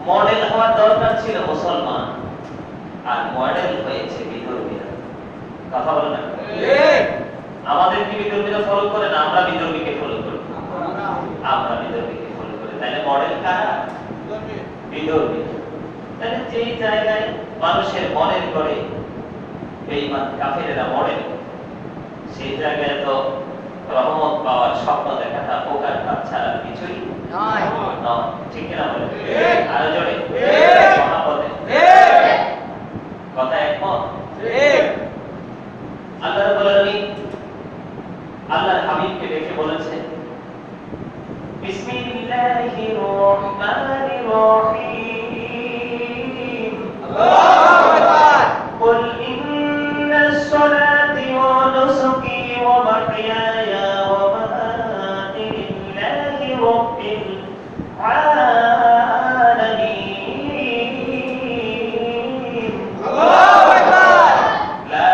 Model হওয়ার দরকার ছিল মুসলমান, আর মডেল হয়েছে বিধর্মীরা। কথা বলে না? আমাদের কি বিধর্মীরা ফলো করে না? আমরা বিধর্মীকে ফলো করি। আমরা বিধর্মীকে ফলো করি। তাহলে মডেল কারা? বিধর্মী। তাহলে যেই জায়গায় মানুষের মনের করে বেঈমান কাফেরেরা মডেল, সেই জায়গায় তো রহমত পাওয়ার স্বপ্ন দেখাটা বোকার কাজ ছাড়া কিছুই নয়। ঠিক না বলে? আরো জোরে মহাপদে কথা একমত? আল্লাহ রাব্বুল আলামিন আল্লাহর হাবিবকে দেখে বলেছেন, বিসমিল্লাহির রহমানির রহিম, আল্লাহু আকবার। কুল ইন্নাস সালাতি ওয়া নুসুকি ওয়া মাহইয়ায়া ওয়া মামাতি লিল্লাহি রাব্বিল আলামিন, আল্লাহু আকবার। লা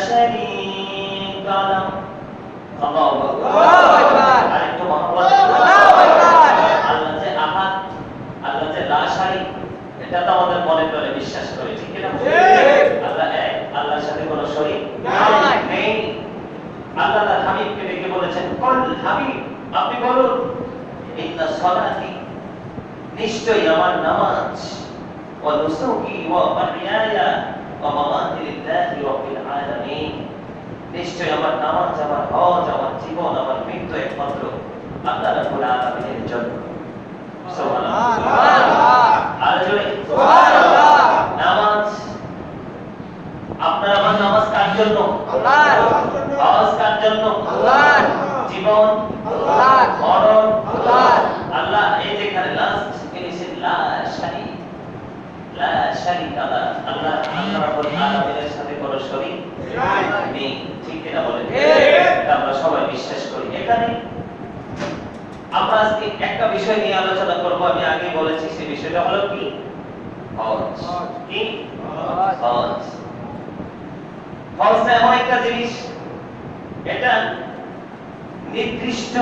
শারীকা লাহু, আল্লাহু আকবার। আরেকটু মহব্বত, আল্লাহু আকবার। আল্লাহ যে আহাদ, আল্লাহ যে লা শারীক, এটা তো আমাদের মনে করে বিশ্বাস করে, ঠিক না? আল্লাহ এক, আল্লাহর সাথে কোনো শরীক নেই। আল্লাহ তার হাবিবকে ডেকে বলেছেন, কুল হাবিব, আপনি বলুন, ইন্না সালাতি, নিশ্চয়ই আমার নামাজ, ওয়া নুসুকি ওয়া মাহইয়ায়া ওয়া মামাতি লিল্লাহি রাব্বিল আলামিন, নিশ্চয়ই আমার নামাজ, আমার হজ, আমার জীবন, আমার মৃত্যু একমাত্র আল্লাহ রাব্বুল আলামিনের জন্য। সুবহানাল্লাহ, সুবহানাল্লাহ। আর জোরে সুবহানাল্লাহ। নামাজ, আপনার আমার নামাজ কার জন্য? আল্লাহর। হজ কার জন্য? আল্লাহর। জীবন আল্লাহর, মরণ আল্লাহর। আল্লাহ এই যেখানে লাস্ট ফিনিশিং লা শারীক, লা শারীকা লা, আল্লাহ আল্লাহ রাব্বুল আলামিনের সাথে কোনো শরীক নেই। ঠিক না বলেন? এটা আমরা সবাই বিশ্বাস করি। এখানে আমরা আজকে একটা বিষয় নিয়ে আলোচনা করব। আমি আগে বলেছি, সেই বিষয়টা হলো কি? হজ। কি? হজ। হজ এমন একটা জিনিস, এটা নির্দিষ্ট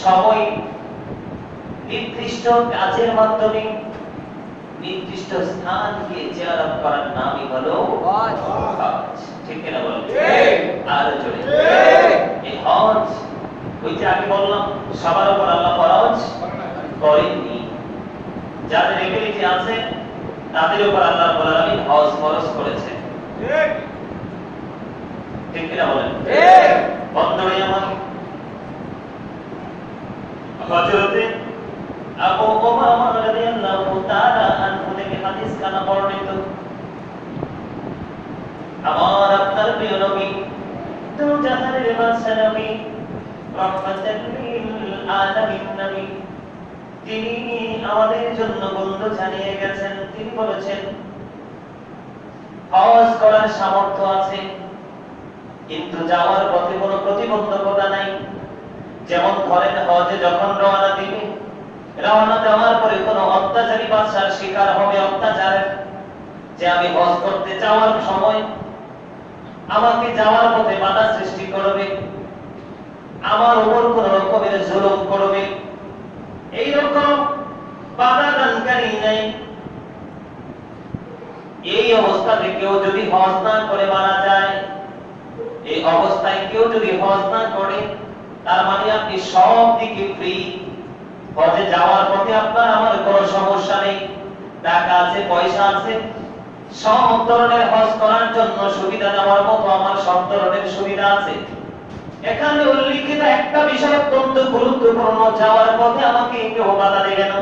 সময়, নির্দিষ্ট কাজের মাধ্যমে নির্দিষ্ট স্থানকে জিয়ারত করার নামই হলো হজ। ঠিক না বলেন? আর জোরে এই হজ, ওই যে আমি বললাম সবার উপর আল্লাহ ফরজ করেননি, যাদের এবিলিটি আছে তাদের উপর আল্লাহ রাব্বুল আলামিন হজ ফরজ করেছেন। ঠিক না বলেন? বন্ধুরা আমার, হযরতে আবু উমামা রাদিয়াল্লাহু তাআলা আনহু থেকে হাদিস কানা বর্ণিত, আমার আপনার প্রিয় নবী, দু জাহানের বাদশা নবী, রাহমাতাল লিল আলামিন নবী, তিনি আমাদের জন্য বন্ধু জানিয়ে গেছেন। তিনি বলেছেন, হজ করার সামর্থ্য আছে, কিন্তু যাওয়ার পথে কোনো প্রতিবন্ধকতা নাই। যেমন ধরেন, হজে যখন রওনা দিবে, রওনা দেওয়ার পরে কোনো অত্যাচারী বাদশার শিকার হবে, অত্যাচারের, যে আমি হজ করতে যাওয়ার সময় আমাকে যাওয়ার পথে বাধা সৃষ্টি করবে, আমার উপর কোন রকমের জুলুম করবে, এই রকম বাধা দানকারী নাই। এই অবস্থাতে কেউ যদি হজ না করে মারা যায়, এই অবস্থায় কেউ যদি হজ না করে, তার মানে আপনি সব দিকে ফ্রি। হজে যাওয়ার পথে আপনার আমার কোনো সমস্যা নেই, টাকা আছে, পয়সা আছে, সব ধরনের হজ করার জন্য সুবিধা নেওয়ার মতো আমার সব ধরনের সুবিধা আছে। এখানে উল্লেখিত একটা বিষয় অত্যন্ত গুরুত্বপূর্ণ, যাওয়ার পথে আমাকে কেউ বাধা দেবে না,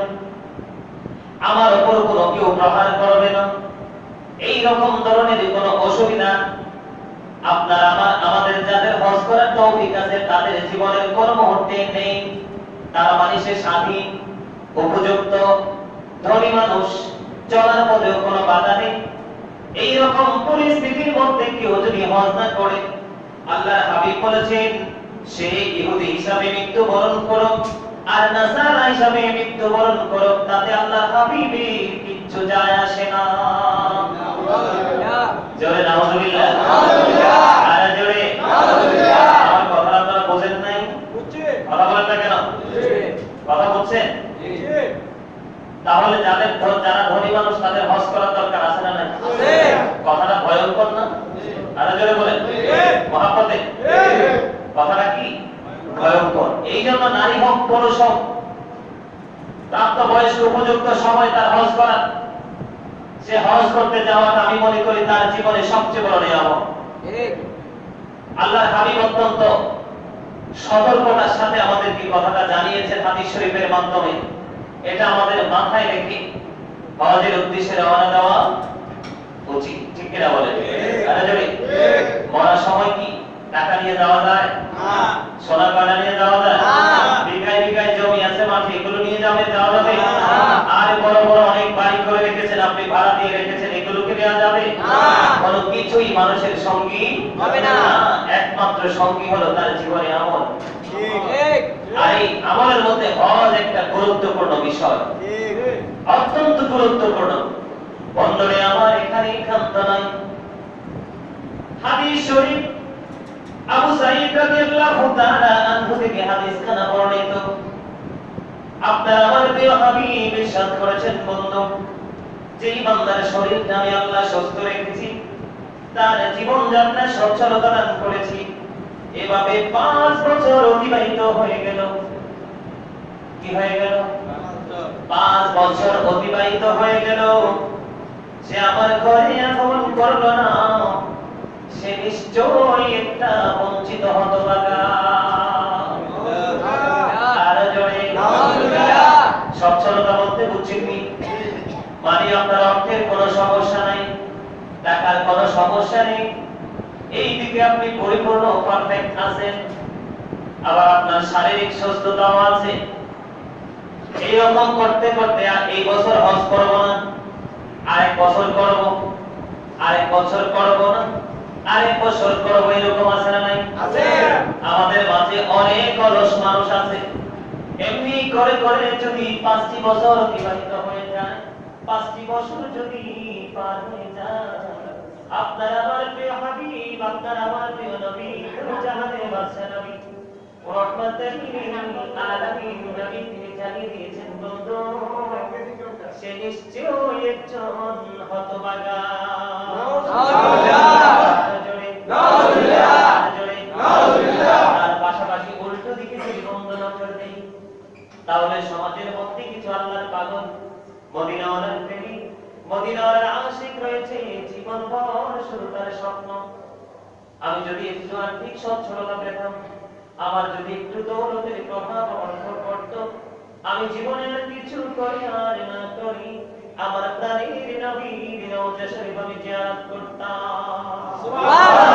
আমার উপর কোনো কেউ প্রহার করবে না, এই রকম ধরনের কোনো অসুবিধা আপনার আমাদের যাদের হজ করার তৌফিক আছে তাদের জীবনের কোন মুহূর্তে নেই। তারা মানে সে স্বাধীন, উপযুক্ত, ধনী মানুষ, চলার পথেও কোনো বাধা নেই। এই রকম পরিস্থিতির মধ্যে কেউ যদি হজ না করে, আল্লাহর হাবিব বলেছেন, সে ইহুদি হিসাবে মৃত্যুবরণ করুক আর নাসারা হিসাবে মৃত্যুবরণ করুক, তাতে আল্লাহর হাবিবের কিচ্ছু যায় আসে না। জোরে নাউযুবিল্লাহ, আর জোরে নাউযুবিল্লাহ। আমার কথা আপনারা বোঝেন নাই? কথা বলেন না কেন? কথা বলছেন? তাহলে যারা ধনী মানুষ তাদের হজ করার দরকার আছে না নাই? কথাটা ভয়ঙ্কর না? আরো জোরে বলেন মহাপতে। কথাটা কি ভয়ঙ্কর? এই জন্য নারী হোক পুরুষ হোক, প্রাপ্ত বয়স্ক উপযুক্ত সময় তার হজ করা, সে হজ করতে যাওয়াটা আমি মনে করি তার জীবনে সবচেয়ে বড় নিয়ামত। আল্লাহর হাবিব অত্যন্ত সতর্কতার সাথে আমাদেরকে কথাটা জানিয়েছে হাদিস শরীফের মাধ্যমে। এটা আমাদের মাথায় রেখে হজের উদ্দেশ্যে রওনা দেওয়া উচিত। ঠিক কিনা বলেন? মরার সময় কি টাকা নিয়ে যাওয়া যায়? সোনা গয়না নিয়ে যাওয়া যায়? বিঘায় বিঘায় জমি আছে, মাঠে, এগুলো নিয়ে যাওয়া যাবে? আর বড় বড় অনেক বাড়ি করে রেখেছেন আপনি, ভাড়া দিয়ে রেখেছেন, এগুলোকে নেওয়া যাবে? কোনো কিছুই মানুষের সঙ্গী হবে না। একমাত্র সঙ্গী হলো তার জীবনে আমল। আর এই আমলের মধ্যে হজ একটা গুরুত্বপূর্ণ বিষয়, অত্যন্ত গুরুত্বপূর্ণ। বন্ধুরে আমার, এখানে ক্ষান্ত নাই। হাদিস শরীফ আবু সাঈদ রাদিয়াল্লাহু তাআলা আনহু থেকে হাদিস খানা বর্ণিত। আপনার আমার প্রিয় হাবিব ইরশাদ করেছেন, বন্ধু, যেই বান্দার শরীরটা আমি আল্লাহ সুস্থ রেখেছি, তার জীবন যাত্রায় সচ্ছলতা দান করেছি, এভাবে 5 বছর অতিবাহিত হয়ে গেল। কি হয়ে গেল? 5 বছর অতিবাহিত হয়ে গেল। সে আমার ঘরে আগমন করলো না, সে নিশ্চয়ই একটা বঞ্চিত হতভাগা। আর জোরে সচ্ছলতা বলতে বুঝছেননি মানে আপনার অর্থের কোনো সমস্যা নাই, টাকার কোনো সমস্যা নেই, এই দিকে আপনি পরিপূর্ণ পারফেক্ট আছেন, আবার আপনার শারীরিক সুস্থতাও আছে। এইরকম করতে করতে এই বছর হজ করবো না, আরেক বছর করব, আরেক বছর করব না, আরেক বছর করব, এরকম আছে না নাই? আমাদের মাঝে অনেক অলস মানুষ আছে। এমনি করে করে যদি 5টি বছর অতিবাহিত হয়ে যায়, 5টি বছর যদি পার হয়ে যায়, আপনার আমার প্রিয় হাবিব, আপনার আমার প্রিয় নবী, জাহানের বাদশা নবী রাহমাতুল লিল আলামিন নবী তিনি জানিয়ে দিয়েছেন, বন্ধু, সে নিশ্চয়ই একজন হতভাগা। তার পাশাপাশি উল্টো দিকে যদি বন্ধ নজর দেই, তাহলে সমাজের মধ্যে কিছু আল্লাহর পাগল, মদিনাওয়ালার প্রেমী, মদিনাওয়ালার আশিক রয়েছে, জীবনভর শুধু তার স্বপ্ন, আমি যদি একটু আর্থিক সচ্ছলতা পেতাম, আমার যদি একটু দৌলতের প্রভাব অর্থ করত, আমি জীবনের কিছু করি আর না করি, আমার প্রাণের নবীর রওজা শরীফ আমি জিয়ারত করতাম। সুবহানাল্লাহ।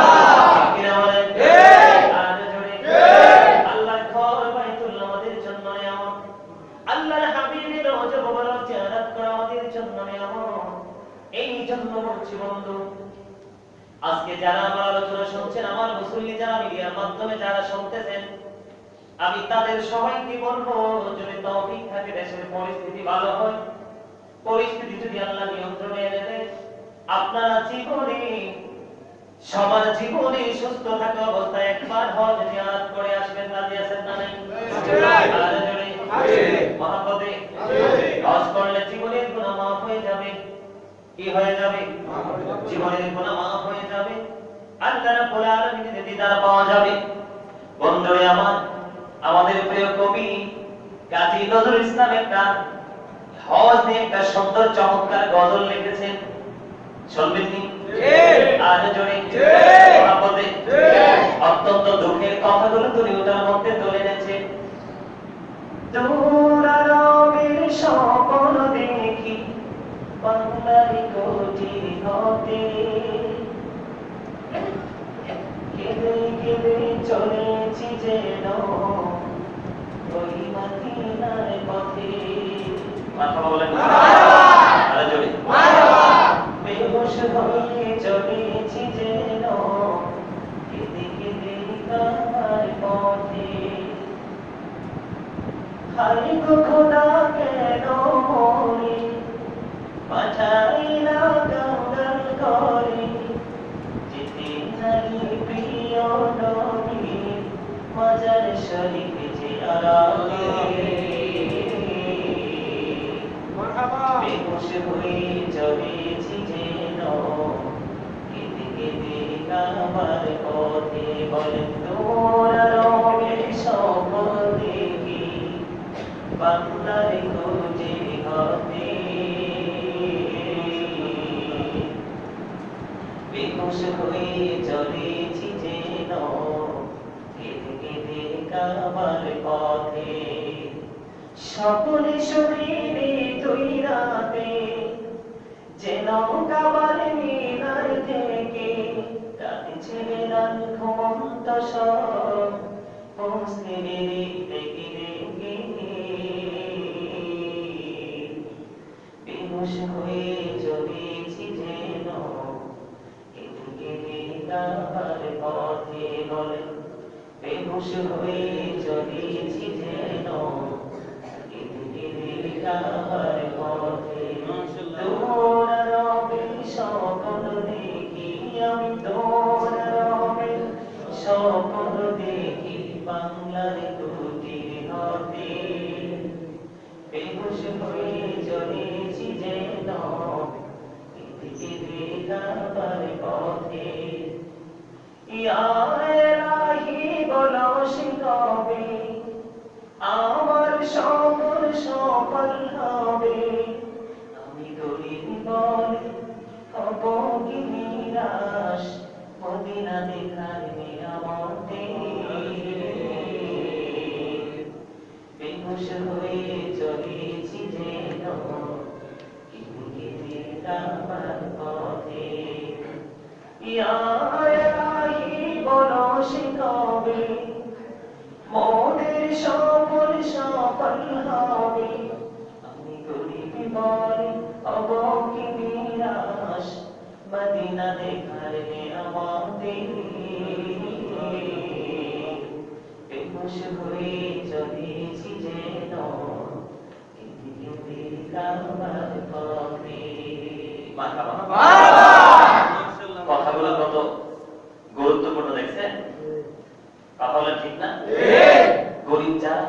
আল্লাহর ঘর বাইতুল্লাহ আমাদের জন্য নিয়ামত, আল্লাহর হাবিবের রওজা মুবারক জিয়ারত করা আমাদের জন্য নিয়ামত। এই জন্য বলছি, বন্ধু, আজকে যারা আমার আলোচনা শুনছেন, আমার মুসল্লি যারা মিডিয়ার মাধ্যমে যারা শুনতেছেন, আমি তাদের সবাইকে বলবো, যদি তৌফিক থাকে, দেশের পরিস্থিতি ভালো হয়, পরিস্থিতি যদি আল্লাহ নিয়ন্ত্রণে এনে দেয়, আপনারা জীবনে, সবার জীবনে সুস্থ থাকা অবস্থায় একবার হজ জিয়ারত করে আসবেন। রাজি আছেন না নাই? মহাপদে হজ করলে জীবনের গুনাহ মাফ হয়ে যাবে। কি হয়ে যাবে? জীবনের গুনাহ মাফ হয়ে যাবে, আল্লাহ রাব্বুল আলামিনের দিদার পাওয়া যাবে। বন্ধুরে আমার, আমাদের প্রিয় কবি কাজী নজরুল ইসলাম একটা হজ নিয়ে একটা সুন্দর চমৎকার গজল লিখেছেন, শুনবেন নি? আজ জোরে মহাপদে অত্যন্ত দুঃখের কথাগুলো তুলে ওটার মধ্যে তুলে এনেছে। দূর আরবের স্বপ্ন দেখি বাংলার কোটি হতে, কেঁদে কেঁদে চলেছি যেন ওই মদিনার পথে। মারহাবা বলেন। আরে জোরে বেহুশ হয়ে চলেছি যেন কেঁদে কেঁদে কার পথে। হায় গো খোদা, কেন মরে পাঠাইলা কাঙ্গাল করে, যেতে নাই প্রিয় নবীর মাজার শরীফ জিয়ারতে। বেহুশ হয়ে চলেছি যেন কেঁদে কেঁদে কাবার পথে বলেন তোর রবের স্বপ্ন দেখি বাংলার খোঁজে হবে বেহুশ হয়ে চলেছি যেন কেঁদে কেঁদে কাবার পথে সকলে শরীরে তুই রাতে যেন কাবার মিনার থেকে রাতে ছেলেরান ঘুমন্ত সব মুসলিমের লেগে লেগে বেহুশ হয়ে চলেছি যেন কেঁদে কেঁদে কাবার পথে বলেন বেহুশ হয়ে চলেছি যেন কাবার পথে তোর রবের স্বপ্ন দেখি আমি তোর রবের স্বপ্ন দেখি বাংলার দুটির হাতে বেহুশ হয়ে চলেছি যেন কেঁদে কেঁদে কাবার পথে ইয়া ইলাহি বলো সে কবে আমার সফল সফল হবে আমি গরিব বলে হব কি নিরাশ মদিনা দেখার নিয়ামতে বেহুশ হয়ে চলেছি যেন কেঁদে কেঁদে কাবার পথে ইয়া ইলাহি বলো সে কবে মোদের সফল সফল হবে আমি গরিব বলে হব কি নিরাশ মদিনা দেখার নিয়ামতে বেহুশ হয়ে চলেছি যেন কেঁদে কেঁদে কাবার পথে মারহাবা কথাগুলো কত গুরুত্বপূর্ণ দেখছেন কথা বলেন ঠিক না গরিব যারা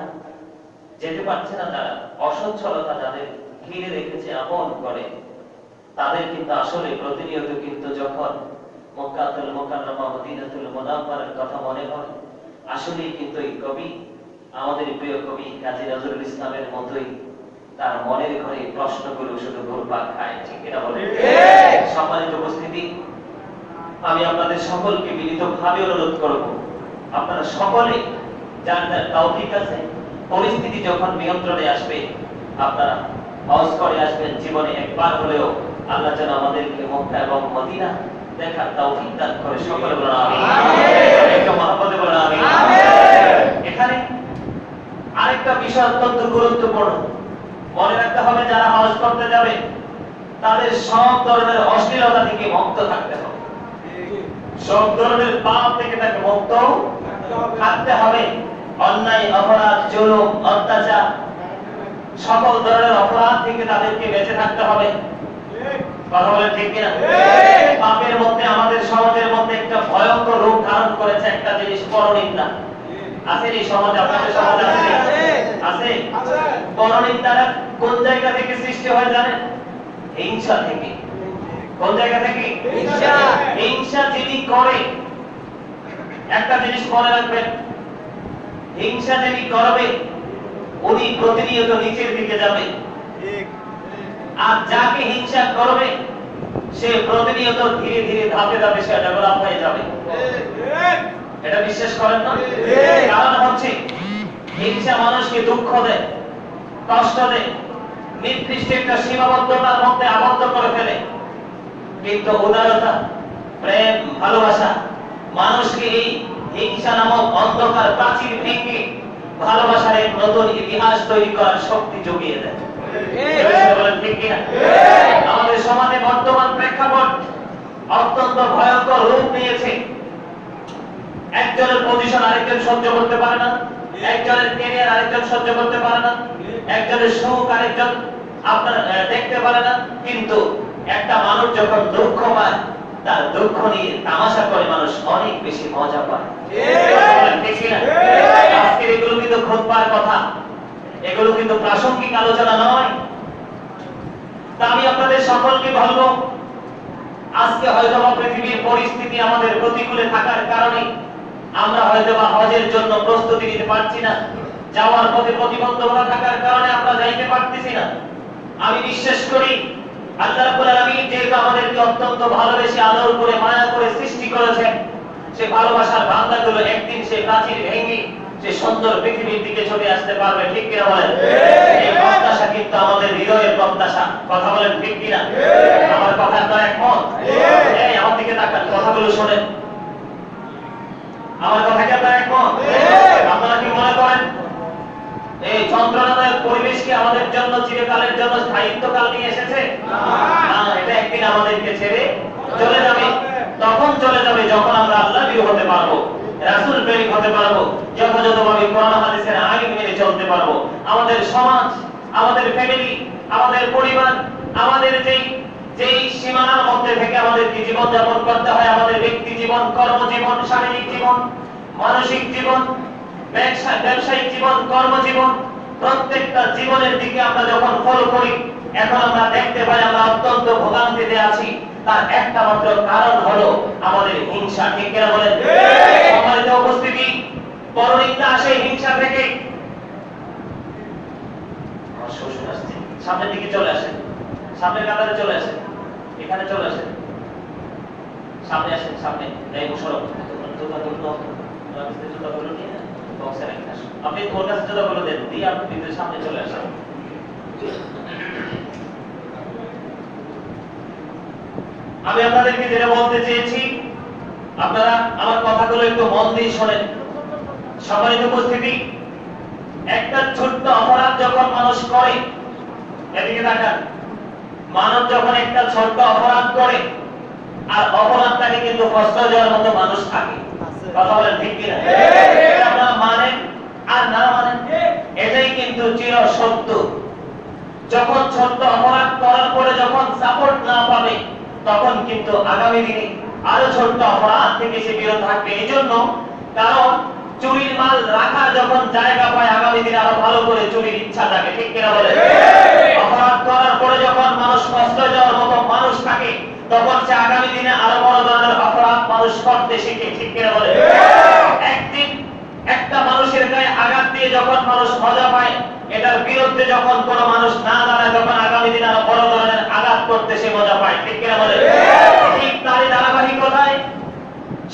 যেতে পারছে না তারা অসচ্ছলতা যাদের ঘিরে রেখেছে আপন করে তাদের কিন্তু আসলে প্রতিনিয়ত কিন্তু যখন মক্কাতুল মুকাররমা মদিনাতুল মুনাওয়ারার কথা মনে হয় আসলে কিন্তু এই কবি আমাদের প্রিয় কবি কাজী নজরুল ইসলামের মতোই তার মনের ঘরে প্রশ্নগুলো শুধু ঘুরপাক খায় ঠিক কিনা বলেন সম্মানিত উপস্থিতি আমি আপনাদের সকলকে বিনীতভাবে অনুরোধ করব আপনারা সকলে যার যার তৌফিক আছে পরিস্থিতি যখন নিয়ন্ত্রণে আসবে আপনারা হজ করে আসবেন জীবনে একবার হলেও আল্লাহ যেন আমাদেরকে মক্কা এবং মদিনা দেখার তৌফিক দান করে সকলে বলেন আমিন একটু মহব্বতে বলেন আমিন এখানে আরেকটা বিষয় অত্যন্ত গুরুত্বপূর্ণ মনে রাখতে হবে যারা হজ করতে যাবে তাদের সব ধরনের অশ্লীলতা থেকে মুক্ত থাকতে হবে সব ধরনের পাপ থেকে তাকে মুক্ত থাকতে হবে অন্যায় অপরাধ জুলুম অত্যাচার সকল ধরনের অপরাধ থেকে তাদেরকে বেঁচে থাকতে হবে কথা বলেন ঠিক কিনা পাপের মধ্যে আমাদের সমাজের মধ্যে একটা ভয়ঙ্কর রূপ ধারণ করেছে একটা জিনিস পরনিন্দা আছে এই সমাজ আপনাদের সমাজে আছে পরনিন্দাটা কোন জায়গা থেকে সৃষ্টি হয় জানেন হিংসা থেকে কোন জায়গা থেকে হিংসা হিংসা যিনি করে একটা জিনিস মনে রাখবেন হিংসা যিনি করবে উনি প্রতিনিয়ত নিচের দিকে যাবে আর যাকে হিংসা করবে সে প্রতিনিয়ত ধীরে ধীরে ধাপে ধাপে সে ডেভেলপ হয়ে যাবে এটা বিশ্বাস করেন না কারণ হচ্ছে হিংসা মানুষকে দুঃখ দেয় কষ্ট দেয় নির্দিষ্ট একটা সীমাবদ্ধতার মধ্যে আবদ্ধ করে ফেলে কিন্তু উদারতা প্রেম ভালোবাসা মানুষকে এই হিংসা নামক অন্ধকার প্রাচীর ভেঙে ভালোবাসার এক নতুন ইতিহাস তৈরি করার শক্তি জুগিয়ে দেয় আমাদের সমাজে বর্তমান প্রেক্ষাপট অত্যন্ত ভয়ঙ্কর রূপ নিয়েছে একজনের পজিশন আরেকজন সহ্য করতে পারে না একজনের ক্যারিয়ার আরেকজন সহ্য করতে পারে না একজনের সুখ আরেকজন আপনার দেখতে পারে না কিন্তু একটা মানুষ যখন দুঃখ পায় তার দুঃখ নিয়ে তামাশা করে মানুষ অনেক বেশি মজা পায় আজকের এগুলো কিন্তু খুতবার কথা এগুলো কিন্তু প্রাসঙ্গিক আলোচনা নয় তা আমি আপনাদের সকলকে বলবো, আজকে হয়তোবা পৃথিবীর পরিস্থিতি আমাদের প্রতিকূলে থাকার কারণে আমরা হয়তোবা হজের জন্য প্রস্তুতি নিতে পারছি না, যাওয়ার পথে প্রতিবন্ধকতা থাকার কারণে আমরা যাইতে পারতেছি না। আমি বিশ্বাস করি আল্লাহ রাব্বুল আলামিন যেহেতু আমাদেরকে অত্যন্ত ভালোবেসে আদর করে মায়া করে সৃষ্টি করেছেন, সে ভালোবাসার বান্দাগুলো একদিন সে প্রাচীর ভেঙে সে সুন্দর পৃথিবীর দিকে চলে আসতে পারবে, ঠিক কিনা বলেন? এই প্রত্যাশা কিন্তু আমাদের হৃদয়ের প্রত্যাশা, কথা বলেন ঠিক কিনা? আমার কথা আপনারা একমত? এই আমার দিকে তাকান, কথাগুলো শোনেন, আমার কথা কি আপনারা একমত? আপনারা কি মনে করেন এই যন্ত্রণাদায়ক পরিবেশ কি আমাদের জন্য চিরকালের জন্য স্থায়িত্বকাল নিয়ে এসেছে? না, এটা একদিন আমাদেরকে ছেড়ে চলে যাবে। তখন চলে যাবে যখন আমরা আল্লাহ প্রিয় হতে পারবো, রাসূল প্রেমিক হতে পারবো, যথাযথভাবে কোরআন হাদিসের আইন মেনে চলতে পারবো। আমাদের সমাজ, আমাদের ফ্যামিলি, আমাদের পরিবার, আমাদের যেই সীমানার মধ্যে থেকে আমাদেরকে জীবন যাপন করতে হয়, আমাদের ব্যক্তি জীবন, কর্মজীবন, শারীরিক জীবন, মানসিক জীবন, ব্যবসায়িক জীবন, কর্মজীবন, প্রত্যেকটা জীবনের দিকে আমরা যখন ফলো করি, এখন আমরা দেখতে পাই আমরা অত্যন্ত ভোগান্তিতে আছি। তার একটা মাত্র কারণ হলো আমাদের হিংসা, ঠিক কিনা বলেন? সম্মানিত উপস্থিতি, পরনিন্দা আসে হিংসা থেকে। আমার শ্বশুর আসছে, সামনের দিকে চলে আসেন, সামনের কাতারে চলে আসেন, এখানে চলে আসেন, সামনে আসেন, সামনে এই সরব জুতাগুলো নিয়ে বক্সে রাখেন। আপনি ওর কাছে জুতাগুলো দেন, দিয়ে আপনি ভিতরে সামনে চলে আসেন। আমি আপনাদেরকে যেটা বলতে চেয়েছি, আপনারা আমার কথাগুলো একটু মন দিয়ে শোনেন। সম্মানিত উপস্থিতি, একটা ছোট্ট অপরাধ যখন মানুষ করে, এদিকে তাকান, মানব যখন একটা ছোট্ট অপরাধ করে আর অপরাধটাকে কিন্তু প্রশ্রয় দেওয়ার মতো মানুষ থাকে, কথা বলেন ঠিক কিনা? আপনারা মানেন আর না মানেন, এটাই কিন্তু চির সত্য। যখন ছোট্ট অপরাধ করার পরে যখন সাপোর্ট না পাবে, তখন কিন্তু আগামী দিনে আরো ছোট্ট অপরাধ থেকে সে বিরত থাকবে। এই জন্য কারণ চুরির মাল রাখার যখন জায়গা পায়, আগামী দিনে আরো ভালো করে চুরির ইচ্ছা থাকে, ঠিক কিনা বলে? অপরাধ করার পরে যখন মানুষ প্রশ্রয় দেওয়ার মতো মানুষ থাকে, তখন সে আগামী দিনে আরো বড় ধরনের অপরাধ মানুষ করতে শিখে, ঠিক কিনা বলে? একদিন একটা মানুষের গায়ে আঘাত দিয়ে যখন মানুষ মজা পায়, এটার বিরুদ্ধে যখন কোনো মানুষ না দাঁড়ায়, তখন আগামী দিনে আরো বড় ধরনের আঘাত করতে সে মজা পায়, ঠিক কিনা বলে? ঠিক তারই ধারাবাহিকতায়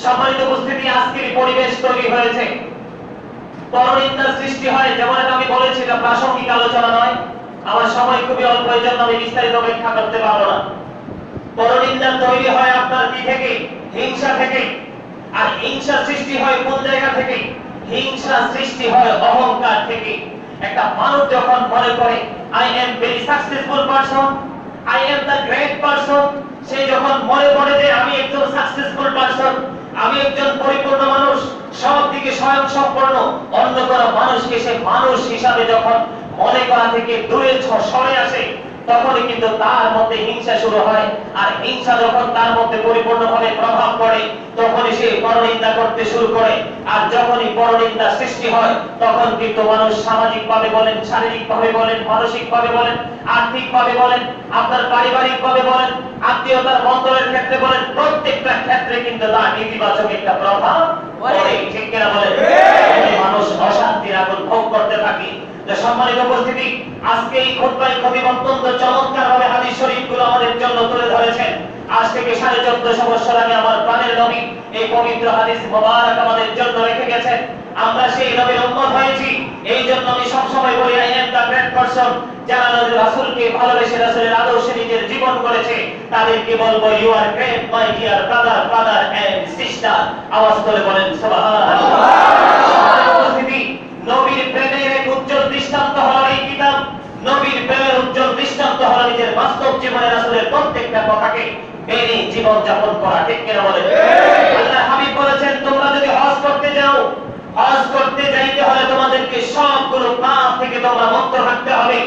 সম্মানিত উপস্থিতি, আজকের পরিবেশ তৈরি হয়েছে, পরনিন্দার সৃষ্টি হয়। যেমন এটা আমি বলেছি, এটা প্রাসঙ্গিক আলোচনা নয়, আমার সময় খুবই অল্প, এই জন্য আমি বিস্তারিত ব্যাখ্যা করতে পারবো না। পরনিন্দা তৈরি হয় আপনার কি থেকে? হিংসা থেকে। আর হিংসা সৃষ্টি হয় কোন জায়গা থেকে? হিংসা সৃষ্টি হয় অহংকার থেকে। একটা মানুষ যখন মনে করে I am very successful person, I am the great person, সে যখন মনে করে যে আমি একজন সাকসেসফুল পারসন, আমি একজন পরিপূর্ণ মানুষ, সব দিকে স্বয়ং সম্পূর্ণ, অন্য কোনো মানুষকে সে মানুষ হিসাবে যখন মনে করা থেকে দূরে সরে আসে, তখনই কিন্তু তার মধ্যে হিংসা শুরু হয়। আর হিংসা যখন তার মধ্যে পরিপূর্ণভাবে প্রভাব পড়ে, তখনই সে পরনিন্দা করতে শুরু করে। আর যখনই পরনিন্দা সৃষ্টি হয়, তখন কিন্তু মানুষ সামাজিকভাবে বলেন, শারীরিকভাবে বলেন, মানসিকভাবে বলেন, আর্থিকভাবে বলেন, আপনার পারিবারিকভাবে বলেন, আত্মীয়তার বন্ধনের ক্ষেত্রে বলেন, প্রত্যেকটা ক্ষেত্রে কিন্তু তার নেতিবাচক একটা প্রভাব পড়ে, ঠিক কিনা বলেন? মানুষ অশান্তির আগুন ভোগ করতে থাকে। সম্মানিত উপস্থিতি, আজকে এই খুতবায় খতিব অত্যন্ত চমৎকারভাবে হাদিস শরীফগুলো আমাদের জন্য তুলে ধরেছেন। আজ থেকে 1450 বছর আগে আমার প্রাণের নবী এই পবিত্র হাদিস মোবারক আমাদের জন্য রেখে গেছেন। আমরা সেই নবীর উম্মত হয়েছি, এই জন্য আমি সবসময় বলি I am the great person. যারা রাসূলকে ভালোবেসে রাসূলের আদর্শে নিজের জীবন করেছে, তাদেরকে বলবো you are great my dear brother, father and sister. আওয়াজ করে বলেন সুবহানাল্লাহ। উপস্থিতি, নবীর প্রেমের এক উজ্জ্বল দৃষ্টান্ত হলো এই কিতাব। নবীর প্রেমের উজ্জ্বল দৃষ্টান্ত হলো নিজের বাস্তব জীবনে রাসূলের প্রত্যেকটা কথাকে মেনে জীবন যাপন করা, ঠিক কিনা বলেন? আল্লাহর হাবিব বলেছেন, তোমরা যদি হজ করতে যাও, হজ করতে যাইতে হলে তোমাদেরকে সবগুলো পাপ থেকে তোমরা মুক্ত থাকতে হবে।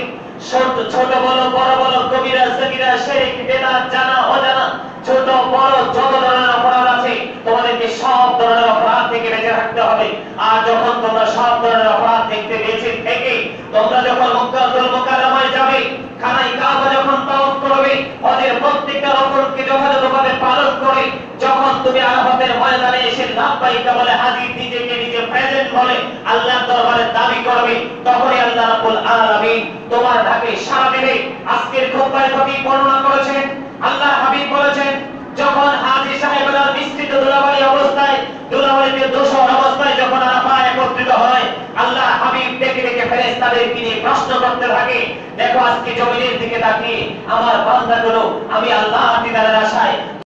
ছোট বলো, বড় বলো, কবিরা সগীরা, শিরক, বিদআত, জানা অজানা, ছোট বড় যত ধরনের অপরাধ আছে, তোমাদেরকে সব ধরনের অপরাধ থেকে বেঁচে থাকতে হবে। আর যখন তোমরা সব ধরনের অপরাধ থেকে বেঁচে থেকে তোমরা যখন মক্কাতুল মুকাররমায় যাবে, খানায় কাবা যখন তাওয়াফ করবে, লাব্বাইকা বলে, হাজির নিজেকে নিজে প্রেজেন্ট বলে আল্লাহর দরবারে দাবি করবে, তখনই আল্লাহ রাব্বুল আলামিন তোমার ডাকে সাড়া দেবে। আজকের খুতবায় তো কি বর্ণনা করেছেন, আল্লাহ হাবিব বলেছেন, যখন হাজী সাহেবরা মিশ্রিত ধুলাবালি অবস্থায়, ধুলাবালিতে দোষর অবস্থায় যখন আরাফা একত্রিত হয়, আল্লাহ হাবিব ডেকে ডেকে ফেরেশতাদেরকে নিয়ে প্রশ্ন করতে থাকে, দেখো আজকে জমিনের দিকে তাকিয়ে আমার বান্দাগুলো আমি আল্লাহর দিদারের আশায়